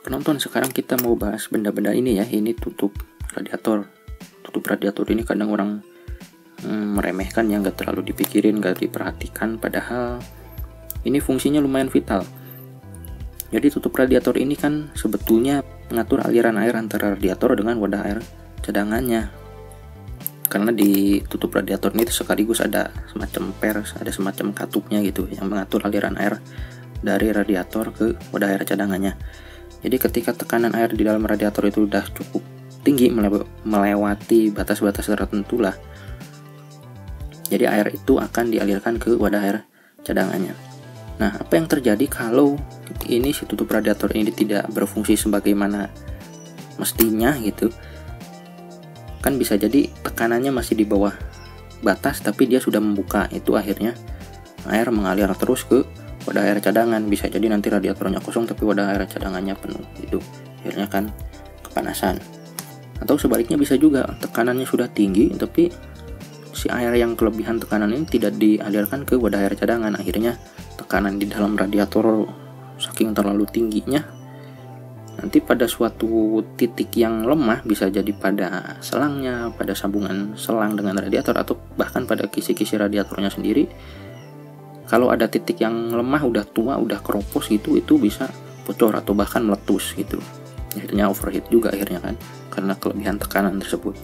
Penonton, sekarang kita mau bahas benda-benda ini ya. Ini tutup radiator. Tutup radiator ini kadang orang meremehkan ya, nggak terlalu dipikirin, nggak diperhatikan, padahal ini fungsinya lumayan vital. Jadi tutup radiator ini kan sebetulnya mengatur aliran air antara radiator dengan wadah air cadangannya. Karena di tutup radiator ini sekaligus ada semacam pers, ada semacam katupnya gitu yang mengatur aliran air dari radiator ke wadah air cadangannya. Jadi ketika tekanan air di dalam radiator itu udah cukup tinggi, melewati batas-batas tertentu lah, jadi air itu akan dialirkan ke wadah air cadangannya. Nah, apa yang terjadi kalau ini si tutup radiator ini tidak berfungsi sebagaimana mestinya gitu? Kan bisa jadi tekanannya masih di bawah batas tapi dia sudah membuka, itu akhirnya air mengalir terus ke wadah air cadangan. Bisa jadi nanti radiatornya kosong tapi wadah air cadangannya penuh, itu akhirnya kan kepanasan. Atau sebaliknya bisa juga tekanannya sudah tinggi tapi si air yang kelebihan tekanan ini tidak dialirkan ke wadah air cadangan, akhirnya tekanan di dalam radiator saking terlalu tingginya, nanti pada suatu titik yang lemah, bisa jadi pada selangnya, pada sambungan selang dengan radiator, atau bahkan pada kisi-kisi radiatornya sendiri, kalau ada titik yang lemah, udah tua, udah keropos gitu, itu bisa bocor atau bahkan meletus gitu. Akhirnya overheat juga akhirnya kan, karena kelebihan tekanan tersebut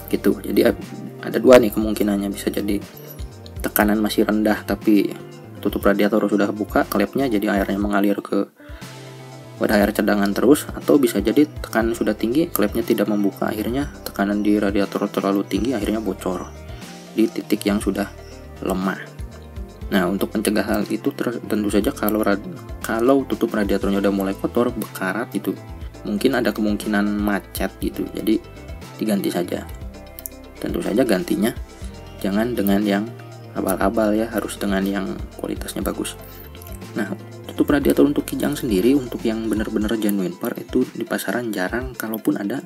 gitu. Jadi ada dua nih kemungkinannya, bisa jadi tekanan masih rendah tapi tutup radiator sudah buka klepnya, jadi airnya mengalir ke wadah air cadangan terus, atau bisa jadi tekanan sudah tinggi, klepnya tidak membuka, akhirnya tekanan di radiator terlalu tinggi, akhirnya bocor di titik yang sudah lemah. Nah, untuk mencegah hal itu tentu saja kalau tutup radiatornya udah mulai kotor, berkarat gitu, mungkin ada kemungkinan macet gitu, jadi diganti saja. Tentu saja gantinya jangan dengan yang abal-abal ya, harus dengan yang kualitasnya bagus. Nah, tutup radiator untuk kijang sendiri, untuk yang benar-benar genuine part, itu di pasaran jarang, kalaupun ada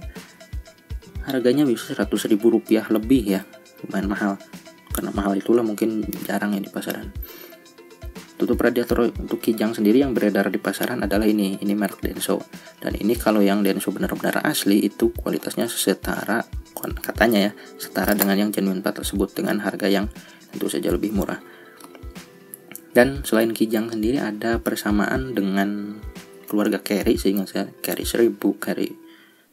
harganya bisa 100.000 rupiah lebih ya, lumayan mahal. Karena mahal itulah mungkin jarang ya di pasaran. Tutup radiator untuk kijang sendiri yang beredar di pasaran adalah ini merek Denso. Dan ini kalau yang Denso benar-benar asli itu kualitasnya setara, katanya ya, setara dengan yang genuine part tersebut, dengan harga yang tentu saja lebih murah. Dan selain kijang sendiri ada persamaan dengan keluarga Carry, sehingga saya Carry 1000, Carry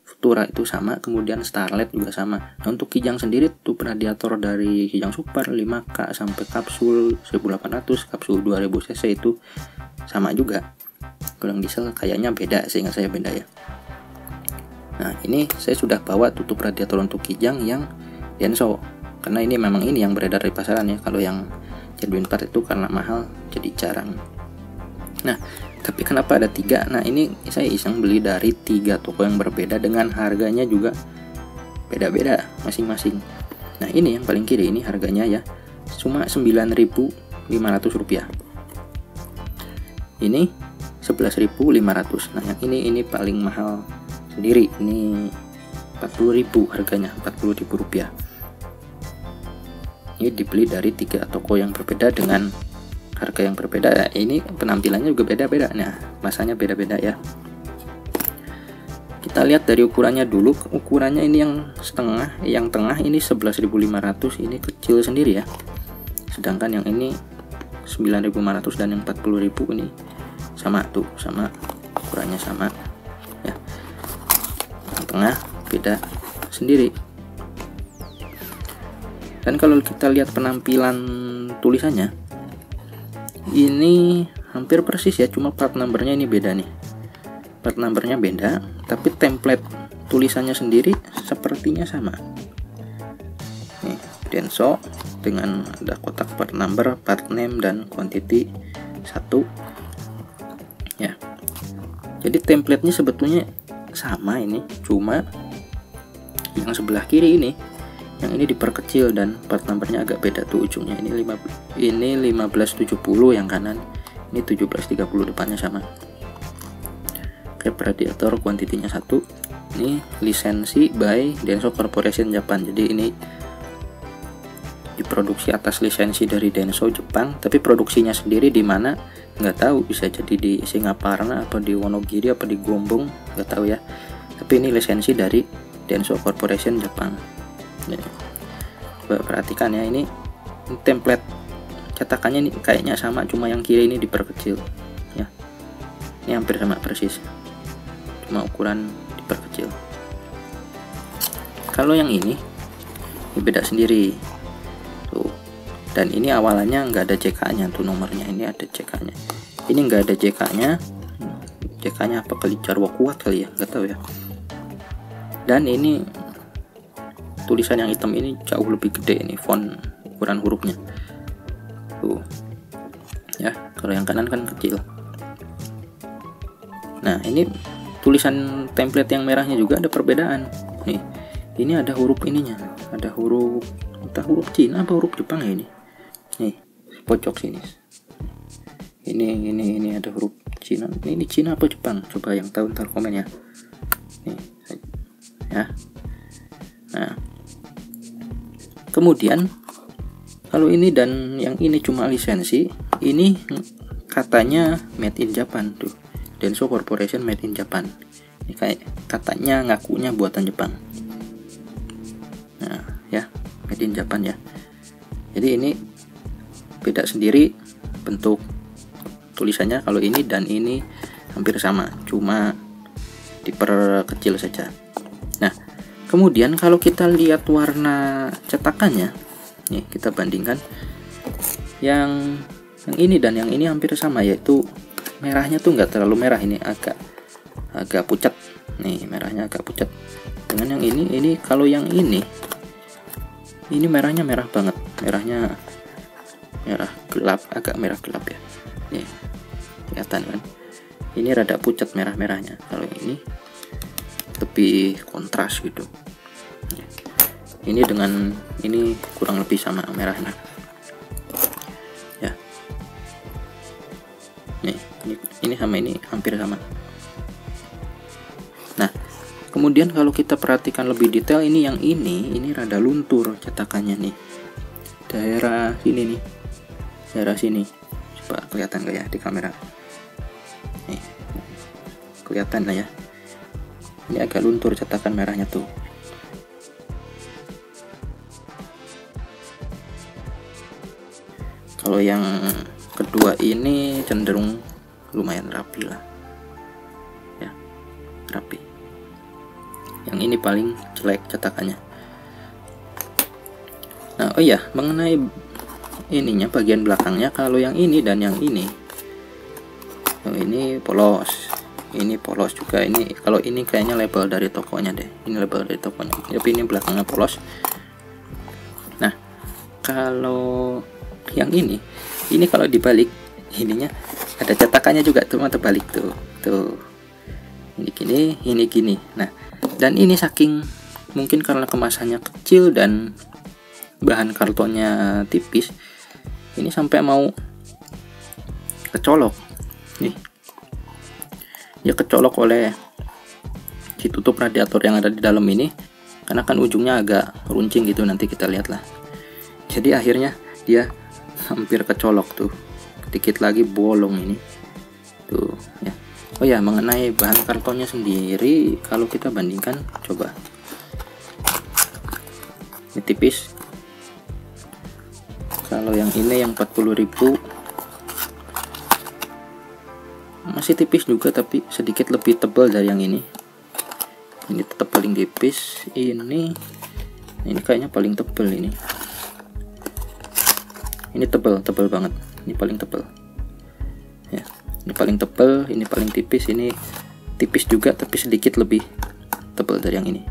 Futura itu sama, kemudian Starlet juga sama. Nah, untuk kijang sendiri tutup radiator dari kijang super 5K sampai kapsul 1800, kapsul 2000 cc itu sama juga. Kalau yang diesel kayaknya beda, sehingga saya beda ya. Nah, ini saya sudah bawa tutup radiator untuk kijang yang Denso, karena ini memang ini yang beredar di pasaran ya. Kalau yang genuine part itu karena mahal jadi jarang. Nah, tapi kenapa ada 3? Nah, ini saya iseng beli dari 3 toko yang berbeda dengan harganya juga beda-beda masing-masing. Nah, ini yang paling kiri ini harganya ya cuma 9.500 rupiah. Ini 11.500. Nah, yang ini paling mahal sendiri, ini 40.000 harganya, 40.000 rupiah. Ini dibeli dari 3 toko yang berbeda dengan harga yang berbeda. Ini penampilannya juga beda-beda. Nah, masanya beda-beda ya. Kita lihat dari ukurannya dulu. Ukurannya ini yang setengah, yang tengah ini 11.500, ini kecil sendiri ya. Sedangkan yang ini 9.500 dan yang 40.000 ini sama tuh, sama ukurannya sama ya. Yang tengah beda sendiri. Dan kalau kita lihat penampilan tulisannya, ini hampir persis ya, cuma part numbernya ini beda nih. Part numbernya beda, tapi template tulisannya sendiri sepertinya sama. Nih, Denso dengan ada kotak part number, part name, dan quantity 1 ya. Jadi template-nya sebetulnya sama ini, cuma yang sebelah kiri ini, yang ini diperkecil dan part numbernya agak beda tuh ujungnya. Ini 1570 yang kanan, ini 1730 depannya sama. Cap radiator kuantitinya 1. Ini lisensi by Denso Corporation Japan. Jadi ini diproduksi atas lisensi dari Denso Jepang, tapi produksinya sendiri di mana nggak tahu, bisa jadi di Singaparna apa di Wonogiri apa di Gombong, nggak tahu ya, tapi ini lisensi dari Denso Corporation Jepang. Nih, perhatikan ya, ini template cetakannya ini kayaknya sama, cuma yang kiri ini diperkecil ya, ini hampir sama persis, cuma ukuran diperkecil. Kalau yang ini beda sendiri tuh, dan ini awalannya nggak ada CK-nya tuh, nomornya ini ada CK-nya, ini nggak ada CK-nya. CK-nya apa kali, Jarwo kuat kali ya, nggak tahu ya. Dan ini tulisan yang hitam ini jauh lebih gede, ini font ukuran hurufnya tuh ya, kalau yang kanan kan kecil. Nah, ini tulisan template yang merahnya juga ada perbedaan nih. Ini ada huruf ininya, ada huruf, entah huruf Cina apa huruf Jepang ya ini. Nih, pojok sini. Ini ada huruf Cina. Ini Cina apa Jepang? Coba yang tahu ntar komen ya. Nih, ya. Nah, kemudian kalau ini dan yang ini cuma lisensi, ini katanya made in Japan tuh. Denso Corporation made in Japan. Ini kayak katanya ngakunya buatan Jepang. Nah, ya, made in Japan ya. Jadi ini beda sendiri bentuk tulisannya. Kalau ini dan ini hampir sama, cuma diperkecil saja. Nah, kemudian kalau kita lihat warna cetakannya, nih kita bandingkan yang ini dan yang ini hampir sama, yaitu merahnya tuh nggak terlalu merah, ini agak pucat. Nih, merahnya agak pucat. Dengan yang ini kalau yang ini merahnya merah banget, merahnya merah gelap, agak merah gelap ya. Nih, kelihatan kan? Ini rada pucat merah-merahnya. Kalau ini lebih kontras gitu. Ini dengan ini kurang lebih sama merahnya. Ya. Nih, ini sama ini hampir sama. Nah, kemudian kalau kita perhatikan lebih detail, ini yang ini rada luntur cetakannya nih. Daerah sini nih. Daerah sini. Coba kelihatan gak ya di kamera? Nih. Kelihatan lah ya. Ini agak luntur cetakan merahnya tuh. Kalau yang kedua ini cenderung lumayan rapi lah. Ya, rapi. Yang ini paling jelek cetakannya. Nah, oh iya, mengenai ininya bagian belakangnya, kalau yang ini dan yang ini polos. Ini polos juga. Ini kalau ini kayaknya label dari tokonya deh. Ini label dari tokonya. Tapi ini belakangnya polos. Nah, kalau yang ini kalau dibalik, ininya ada cetakannya juga tuh, mata balik tuh. Ini gini. Nah, dan ini saking mungkin karena kemasannya kecil dan bahan kartonnya tipis, ini sampai mau kecolok. Nih, dia kecolok oleh si tutup radiator yang ada di dalam ini, karena kan ujungnya agak runcing gitu, nanti kita lihat lah. Jadi akhirnya dia hampir kecolok tuh, dikit lagi bolong ini tuh ya. Oh ya, mengenai bahan kartonnya sendiri, kalau kita bandingkan, coba ini tipis. Kalau yang ini yang 40.000 masih tipis juga, tapi sedikit lebih tebal dari yang ini. Ini tetap paling tipis. Ini kayaknya paling tebal ini. Ini tebal banget. Ini paling tebal. Ya, ini paling tebal, ini paling tipis, ini tipis juga tapi sedikit lebih tebal dari yang ini.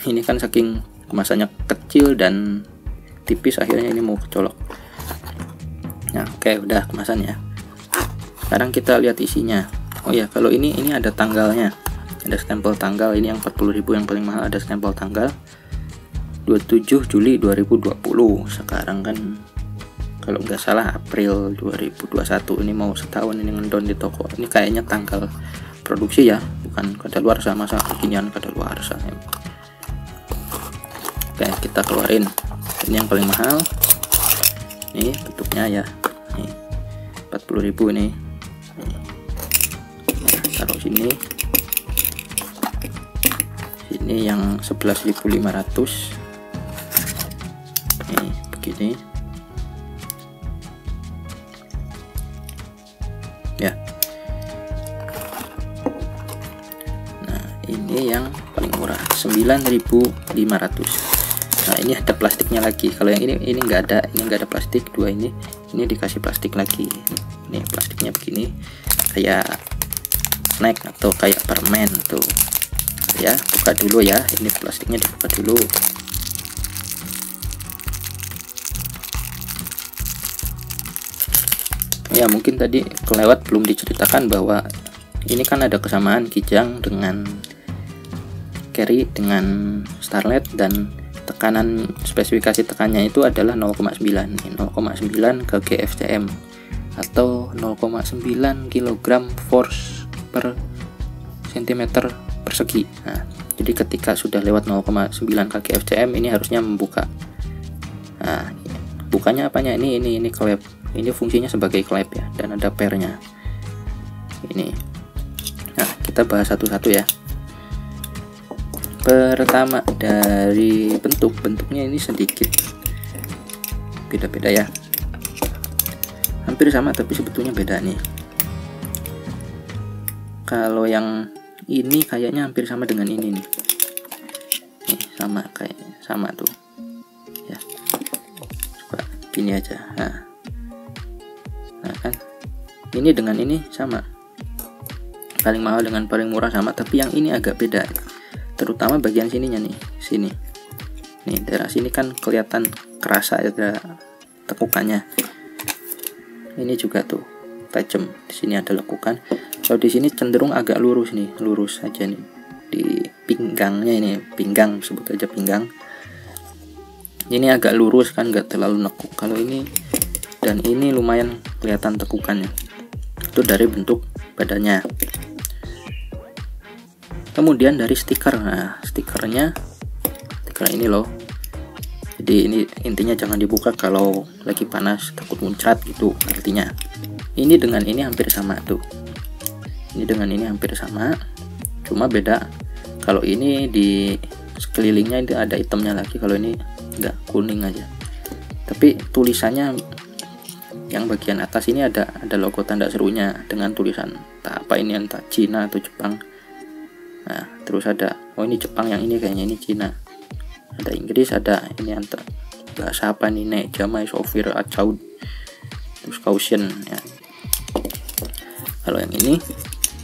Ini kan saking kemasannya kecil dan tipis, akhirnya ini mau kecolok. Nah, oke, udah kemasannya. Sekarang kita lihat isinya. Oh ya, kalau ini ada tanggalnya. Ada stempel tanggal. Ini yang 40.000 yang paling mahal, ada stempel tanggal 27 Juli 2020. Sekarang kan kalau nggak salah April 2021. Ini mau setahun ini ngendon di toko. Ini kayaknya tanggal produksi ya, bukan kadaluarsa. Masa kekinian kadaluarsa ya. Oke, kita keluarin. Ini yang paling mahal. Nih bentuknya ya, nih 40.000 nih. Taruh sini yang 11.500 nih begini ya. Nah ini yang paling murah 9.500. Nah ini ada plastiknya lagi. Kalau yang ini nggak ada plastik. Dua ini dikasih plastik lagi. Nih plastiknya begini kayak snack atau kayak permen tuh ya. Buka dulu ya, ini plastiknya dibuka dulu. Ya mungkin tadi kelewat belum diceritakan bahwa ini kan ada kesamaan Kijang dengan Carry dengan Starlet, dan tekanan spesifikasi tekannya itu adalah 0,9 ke GFCM atau 0,9 kg force per cm persegi. Nah, jadi ketika sudah lewat 0,9 kgfcm ini harusnya membuka. Nah, bukanya apanya? Ini klep. Ini fungsinya sebagai klep ya, dan ada pairnya. Ini. Nah, kita bahas satu-satu ya. Pertama dari bentuknya ini sedikit beda-beda ya. Hampir sama tapi sebetulnya beda nih. Kalau yang ini kayaknya hampir sama dengan ini nih. Nih sama tuh. Ya. Coba gini aja. Nah kan. Ini dengan ini sama. Paling mahal dengan paling murah sama, tapi yang ini agak beda. Terutama bagian sininya nih, sini. Nih daerah sini kan kelihatan kerasa ada tekukannya. Ini juga tuh tajam. Di sini ada lekukan. Kalau di sini cenderung agak lurus nih, lurus aja nih di pinggangnya. Ini pinggang, sebut aja pinggang. Ini agak lurus kan, nggak terlalu nekuk. Kalau ini dan ini lumayan kelihatan tekukannya. Itu dari bentuk badannya. Kemudian dari stiker. Nah, stiker ini loh. Jadi ini intinya jangan dibuka kalau lagi panas, takut muncrat gitu artinya. Ini dengan ini hampir sama tuh. Ini dengan ini hampir sama, cuma beda. Kalau ini di sekelilingnya itu ada hitamnya lagi, kalau ini enggak, kuning aja. Tapi tulisannya yang bagian atas ini ada logo tanda serunya dengan tulisan entah apa ini, entah Cina atau Jepang. Nah terus ada, oh ini Jepang, yang ini kayaknya ini Cina. Ada Inggris, ada ini antara bahasa apa nih, Nek, Jamai, Sofir, Acaud, terus Caution ya. Kalau yang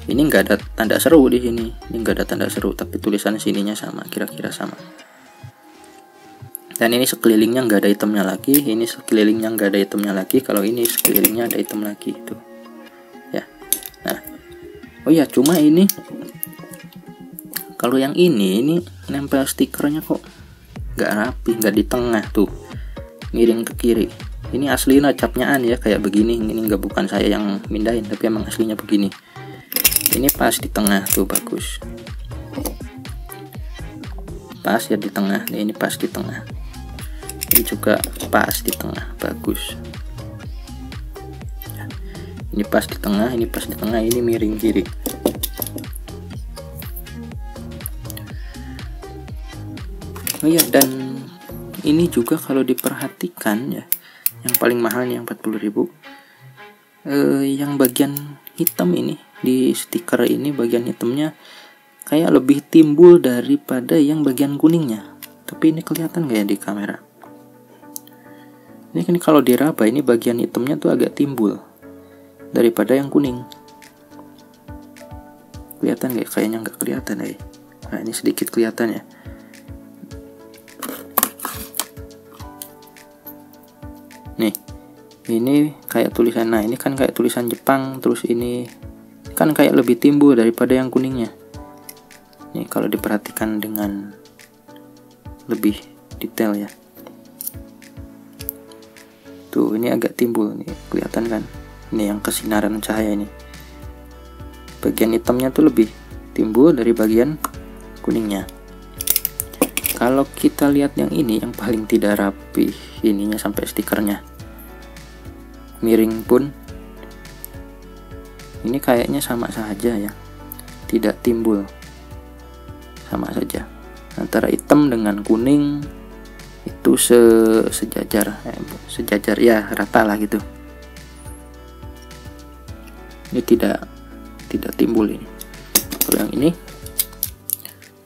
ini nggak ada tanda seru di sini. Ini nggak ada tanda seru, tapi tulisan sininya sama, kira-kira sama. Dan ini sekelilingnya nggak ada hitamnya lagi. Ini sekelilingnya nggak ada hitamnya lagi. Kalau ini sekelilingnya ada hitam lagi itu. Ya. Nah. Oh ya, cuma ini kalau yang ini nempel stikernya kok nggak rapi, nggak di tengah tuh, miring ke kiri. Ini aslinya capnyaan ya kayak begini. Ini nggak, bukan saya yang mindahin, tapi emang aslinya begini. Ini pas di tengah tuh, bagus. Pas ya di tengah. Ini pas di tengah. Ini juga pas di tengah, bagus. Ini pas di tengah, ini pas di tengah, ini miring kiri. Oh ya, dan ini juga kalau diperhatikan ya, yang paling mahal yang 40.000. Yang bagian hitam ini di stiker ini, bagian hitamnya kayak lebih timbul daripada yang bagian kuningnya. Tapi ini kelihatan nggak ya di kamera? Ini kan kalau diraba ini bagian hitamnya tuh agak timbul daripada yang kuning. Kelihatan nggak? Kayaknya nggak kelihatan ya. Nah ini sedikit kelihatan ya. Nih, ini kayak tulisan. Nah ini kan kayak tulisan Jepang, terus ini kan kayak lebih timbul daripada yang kuningnya. Nih kalau diperhatikan dengan lebih detail ya. Tuh ini agak timbul nih, kelihatan kan? Ini yang kesinaran cahaya ini. Bagian hitamnya tuh lebih timbul dari bagian kuningnya. Kalau kita lihat yang ini, yang paling tidak rapi ininya sampai stikernya. miring pun ini kayaknya sama saja ya, tidak timbul, sama saja antara hitam dengan kuning itu sejajar ya, rata lah gitu. Ini tidak timbul ini. Kalau yang ini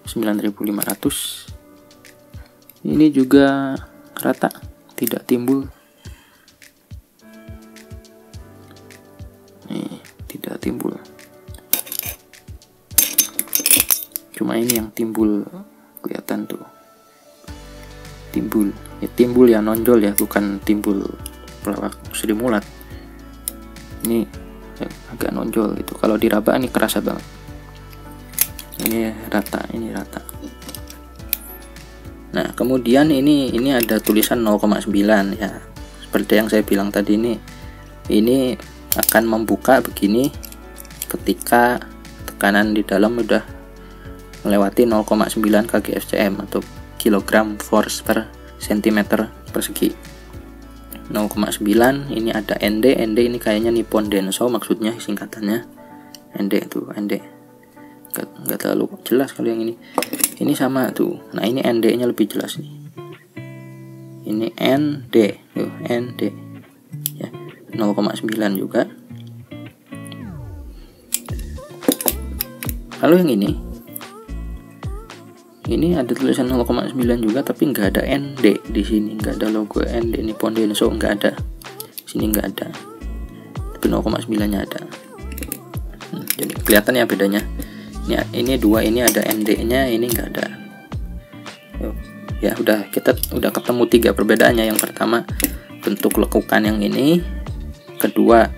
9.500 ini juga rata, tidak timbul. Nih, tidak timbul. Cuma ini yang timbul, kelihatan tuh. Timbul ya, nonjol ya, bukan timbul pelawak Sri Mulat. Ini agak nonjol gitu. Kalau diraba ini kerasa banget. Ini rata. Nah, kemudian ini ada tulisan 0,9 ya. Seperti yang saya bilang tadi, ini akan membuka begini ketika tekanan di dalam udah melewati 0,9 kgscm atau kilogram force per cm persegi. 0,9 ini ada ND ini kayaknya Nippon Denso maksudnya singkatannya. ND tuh, ND nggak terlalu jelas kalau yang ini sama tuh. Nah, ini ND nya lebih jelas nih, ini ND tuh, ND ya, 0,9 juga. Lalu yang ini ada tulisan 0,9 juga tapi nggak ada ND di sini, nggak ada logo ND Nippon Denso, nggak ada. Sini nggak ada, tapi 0,9 nya ada. Jadi kelihatan ya bedanya. Ini dua, ini ada ND nya, ini nggak ada. Ya kita udah ketemu 3 perbedaannya. Yang pertama bentuk lekukan yang ini, kedua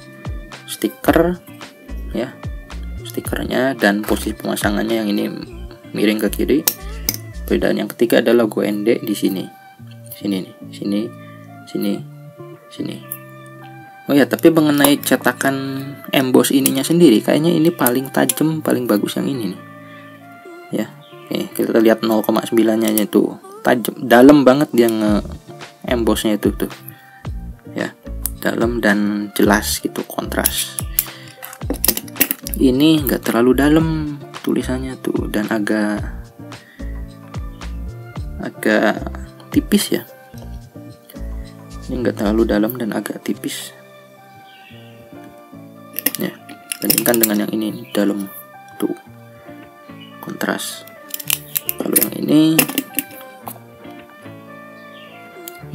stiker ya, stikernya, dan posisi pemasangannya yang ini miring ke kiri. Perbedaan yang ketiga adalah logo ND di sini. Sini. Oh ya, tapi mengenai cetakan emboss ininya sendiri, kayaknya ini paling tajam, paling bagus yang ini nih. Ya, oke, kita lihat 0,9-nya itu tajam, dalam banget dia embossnya itu tuh. Ya, dalam dan jelas gitu, kontras. Ini enggak terlalu dalam tulisannya tuh, dan agak tipis ya. Ini enggak terlalu dalam dan agak tipis. Ya, bandingkan dengan yang ini dalam tuh, kontras. Kalau yang ini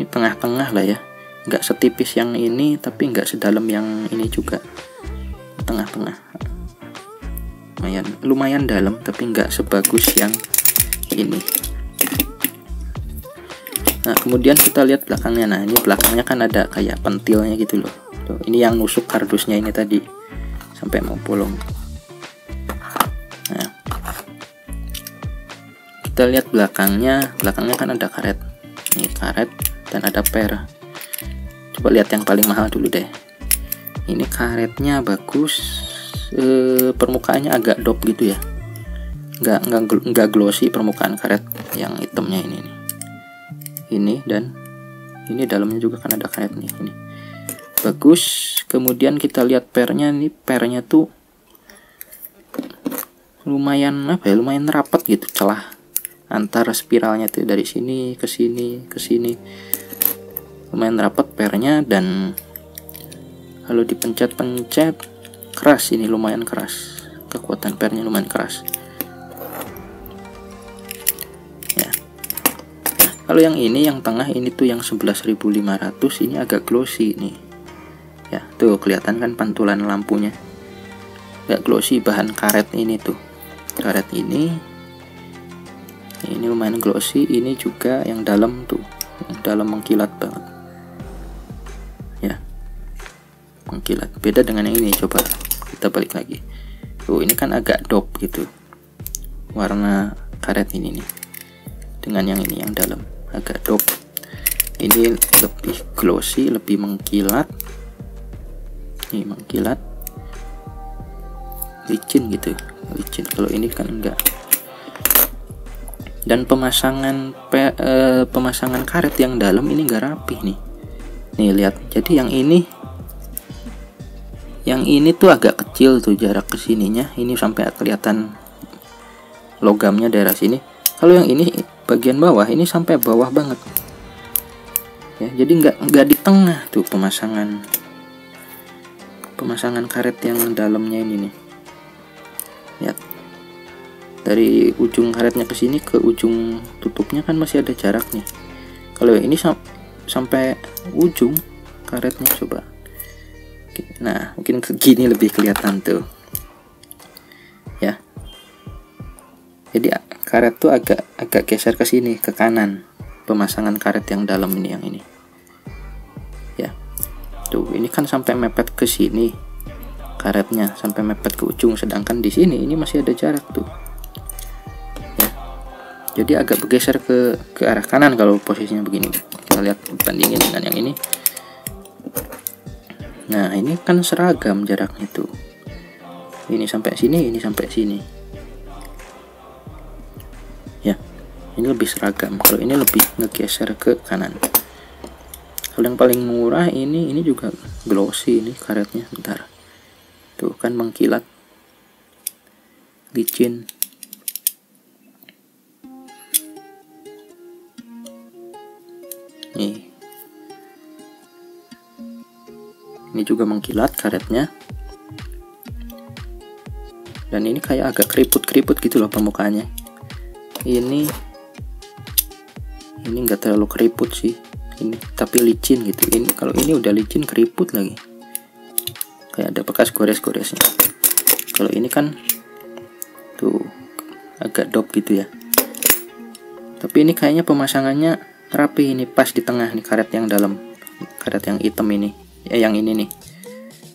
tengah-tengah lah ya, nggak setipis yang ini tapi nggak sedalam yang ini juga, tengah-tengah. Lumayan dalam tapi nggak sebagus yang ini. Nah, kemudian kita lihat belakangnya. Nah, ini belakangnya kan ada kayak pentilnya gitu loh. Tuh, ini yang nusuk kardusnya ini tadi sampai mau bolong. Nah, kita lihat belakangnya kan ada karet. Ini karet dan ada per. Coba lihat yang paling mahal dulu deh. Ini karetnya bagus, permukaannya agak dop gitu ya, nggak glossy permukaan karet yang hitamnya ini nih. Ini dan ini dalamnya juga kan ada karet nih, ini bagus. Kemudian kita lihat pernya nih, pernya tuh lumayan lumayan rapat gitu, celah antara spiralnya tuh dari sini ke sini ke sini, lumayan rapat pernya. Dan kalau dipencet-pencet keras, ini lumayan keras, kekuatan pernya lumayan keras ya. Nah, kalau yang ini, yang tengah ini tuh yang 11.500, ini agak glossy nih ya, tuh kelihatan kan pantulan lampunya agak glossy. Bahan karet ini tuh, karet ini lumayan glossy. Ini juga yang dalam tuh, yang dalam mengkilat banget ya, mengkilat. Beda dengan yang ini, coba kita balik lagi. Tuh, ini kan agak dop gitu warna karet ini nih, dengan yang ini yang dalam agak dop. Ini lebih glossy, lebih mengkilat. Ini mengkilat, licin gitu, licin. Kalau ini kan enggak. Dan pemasangan karet yang dalam ini enggak rapih nih. Nih lihat, jadi yang ini Yang ini tuh agak kecil tuh jarak ke sininya, ini sampai kelihatan logamnya daerah sini. Kalau yang ini bagian bawah ini sampai bawah banget ya, jadi nggak di tengah tuh pemasangan karet yang dalamnya ini nih. Lihat, dari ujung karetnya ke sini ke ujung tutupnya kan masih ada jarak nih. Kalau ini sampai ujung karetnya, coba. Nah, mungkin segini lebih kelihatan tuh ya. Jadi karet tuh agak geser ke sini, ke kanan, pemasangan karet yang dalam ini, yang ini ya. Tuh, ini kan sampai mepet ke sini karetnya, sampai mepet ke ujung, sedangkan di sini ini masih ada jarak tuh ya. Jadi agak bergeser ke arah kanan kalau posisinya begini. Kita lihat, bandingin dengan yang ini. Nah, ini kan seragam jaraknya tuh. Ini sampai sini, ini sampai sini. Ya, ini lebih seragam. Kalau ini lebih ngegeser ke kanan. Kalau yang paling murah ini juga glossy ini karetnya. Bentar. Tuh kan mengkilat. Licin. Nih. Ini juga mengkilat karetnya. Dan ini kayak agak keriput-keriput gitu loh permukaannya. Ini enggak terlalu keriput sih. Ini tapi licin gitu. Ini kalau ini udah licin, keriput lagi. Kayak ada bekas gores-goresnya. Kalau ini kan tuh agak dop gitu ya. Tapi ini kayaknya pemasangannya rapi, ini pas di tengah nih karet yang dalam. Karet yang hitam ini. Yang ini nih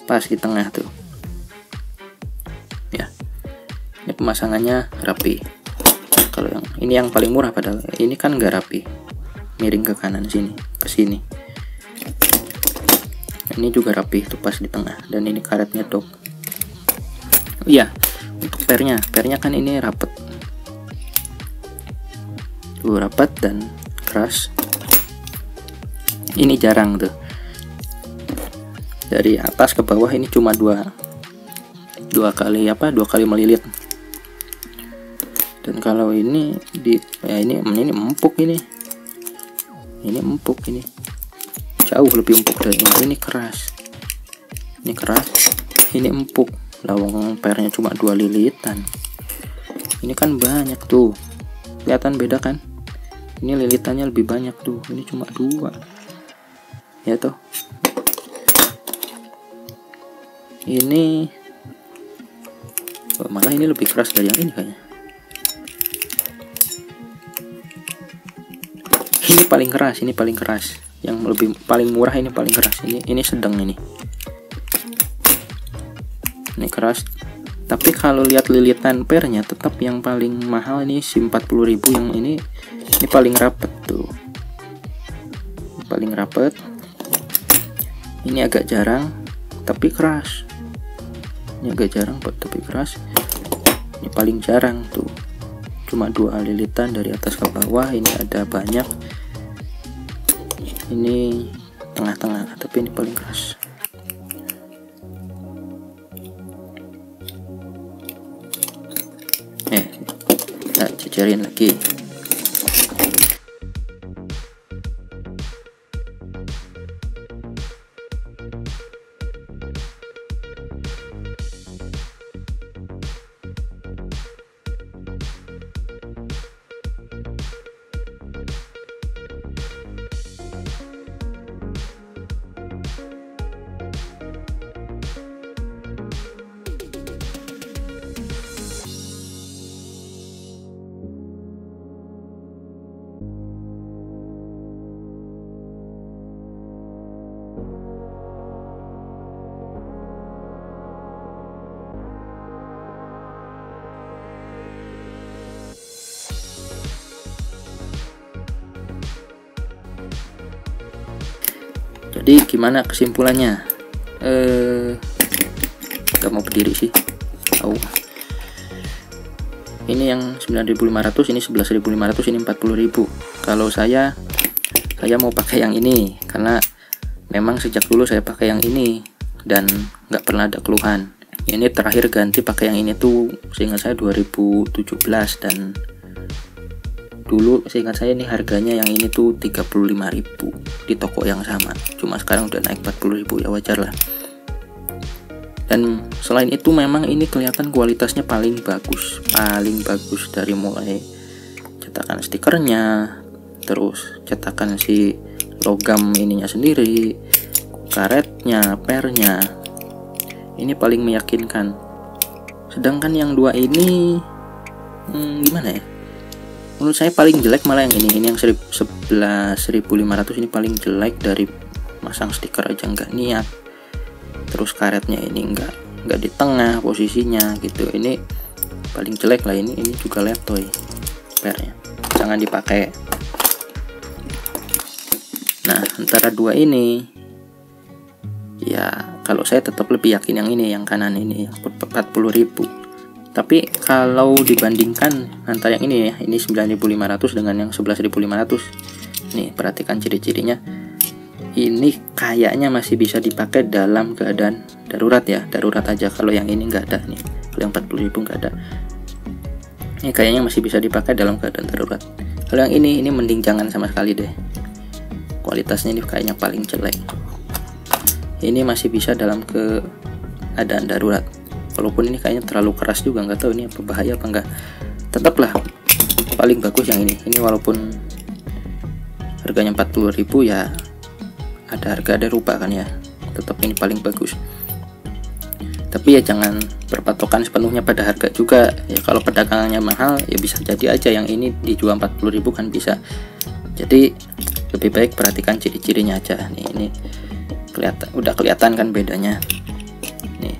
pas di tengah tuh ya. Ini pemasangannya rapi. Kalau yang ini yang paling murah, padahal ini kan nggak rapi, miring ke kanan sini ke sini. Ini juga rapi tuh pas di tengah, dan ini karetnya dop. Iya, untuk pernya kan ini rapet tuh, rapat dan keras. Ini jarang tuh. Dari atas ke bawah ini cuma dua kali melilit. Dan kalau ini ini empuk, ini empuk, ini jauh lebih empuk dari ini keras. Ini keras, ini empuk. Lawang pernya cuma 2 lilitan. Ini kan banyak tuh, kelihatan beda kan? Ini lilitannya lebih banyak tuh, ini cuma 2 ya toh. Ini malah ini lebih keras dari yang ini kayaknya. Ini paling keras, yang paling murah ini paling keras. Ini sedang ini keras. Tapi kalau lihat lilitan pernya tetap yang paling mahal ini si 40.000 yang ini paling rapet tuh. Paling rapet. Ini agak jarang tapi keras. Ini agak jarang tapi keras. Ini paling jarang tuh, cuma 2 lilitan dari atas ke bawah. Ini ada banyak. Ini tengah-tengah, tapi ini paling keras. Kita cecerin lagi. Jadi gimana kesimpulannya? Gak mau berdiri sih. Ini yang 9.500, ini 11.500, ini 40.000. Kalau saya mau pakai yang ini karena memang sejak dulu saya pakai yang ini. dan nggak pernah ada keluhan. Ini terakhir ganti pakai yang ini tuh seingat saya 2017, dan dulu seingat saya ini harganya yang ini tuh 35.000 di toko yang sama, cuma sekarang udah naik 40.000, ya wajar lah. Dan selain itu memang ini kelihatan kualitasnya paling bagus dari mulai cetakan stikernya, terus cetakan si logam ininya sendiri, karetnya, pernya, ini paling meyakinkan. Sedangkan yang dua ini gimana ya, menurut saya paling jelek malah yang ini yang 11.500 ini paling jelek. Dari masang stiker aja nggak niat, terus karetnya ini nggak di tengah posisinya gitu, ini paling jelek lah. Ini juga letoy pernya, jangan dipakai. Nah, antara dua ini ya kalau saya tetap lebih yakin yang ini, yang kanan ini, yang 40.000. Tapi kalau dibandingkan antara yang ini ya, ini 9.500 dengan yang 11.500, nih perhatikan ciri-cirinya. Ini kayaknya masih bisa dipakai dalam keadaan darurat ya, darurat aja. Kalau yang ini nggak ada nih, kalau yang 40.000 nggak ada. Ini kayaknya masih bisa dipakai dalam keadaan darurat. Kalau yang ini mending jangan sama sekali deh. Kualitasnya ini kayaknya paling jelek. Ini masih bisa dalam keadaan darurat. Walaupun ini kayaknya terlalu keras juga, nggak tahu ini apa bahaya apa enggak. Tetaplah paling bagus yang ini. Ini walaupun harganya 40.000 ya, ada harga ada rupa kan ya, tetap ini paling bagus. Tapi ya jangan berpatokan sepenuhnya pada harga juga ya. Kalau perdagangannya mahal ya bisa jadi aja yang ini dijual 40.000 kan bisa. Jadi lebih baik perhatikan ciri-cirinya aja. Nih, ini udah kelihatan kan bedanya. Nih,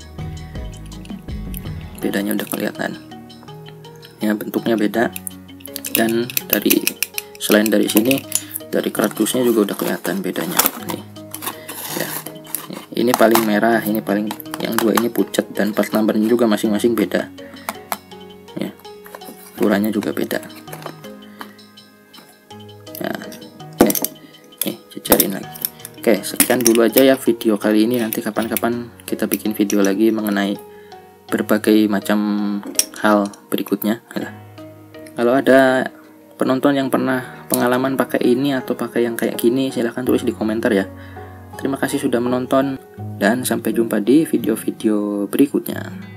bedanya udah kelihatan ya, bentuknya beda. Dan selain dari sini, dari kardusnya juga udah kelihatan bedanya nih ya. Ini paling merah, ini paling, yang dua ini pucat, dan part numbernya juga masing-masing beda ya, ukurannya juga beda ya. Nih cecarin lagi. Oke, sekian dulu aja ya video kali ini. Nanti kapan-kapan kita bikin video lagi mengenai berbagai macam hal berikutnya. Kalau ada penonton yang pernah pengalaman pakai ini atau pakai yang kayak gini, silahkan tulis di komentar ya. Terima kasih sudah menonton, dan sampai jumpa di video-video berikutnya.